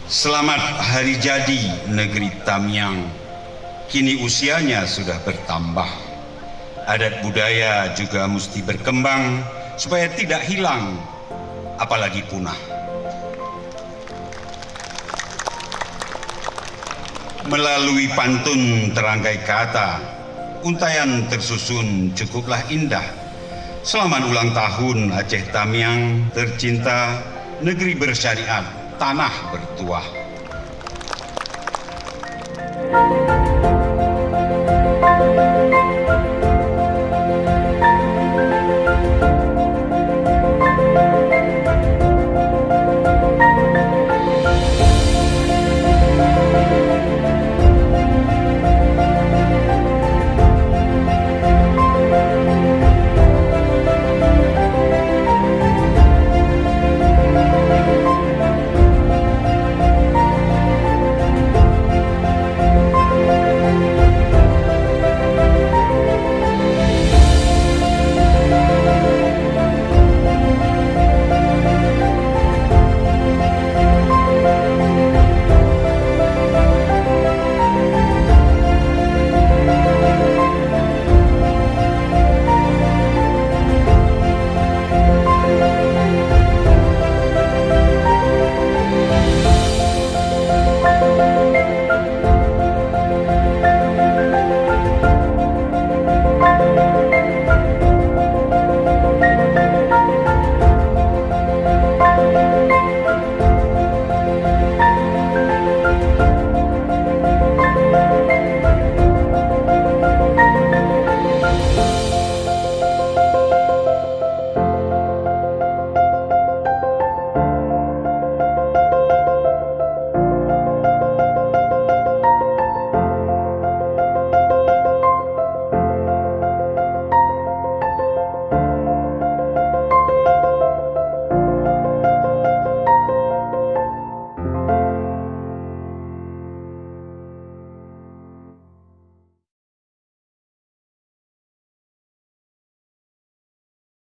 Selamat hari jadi negeri Tamiang. Kini usianya sudah bertambah. Adat budaya juga mesti berkembang supaya tidak hilang, apalagi punah. Melalui pantun terangkai kata, untayan tersusun cukuplah indah. Selamat ulang tahun Aceh Tamiang tercinta, negeri bersyariat, tanah bertuah.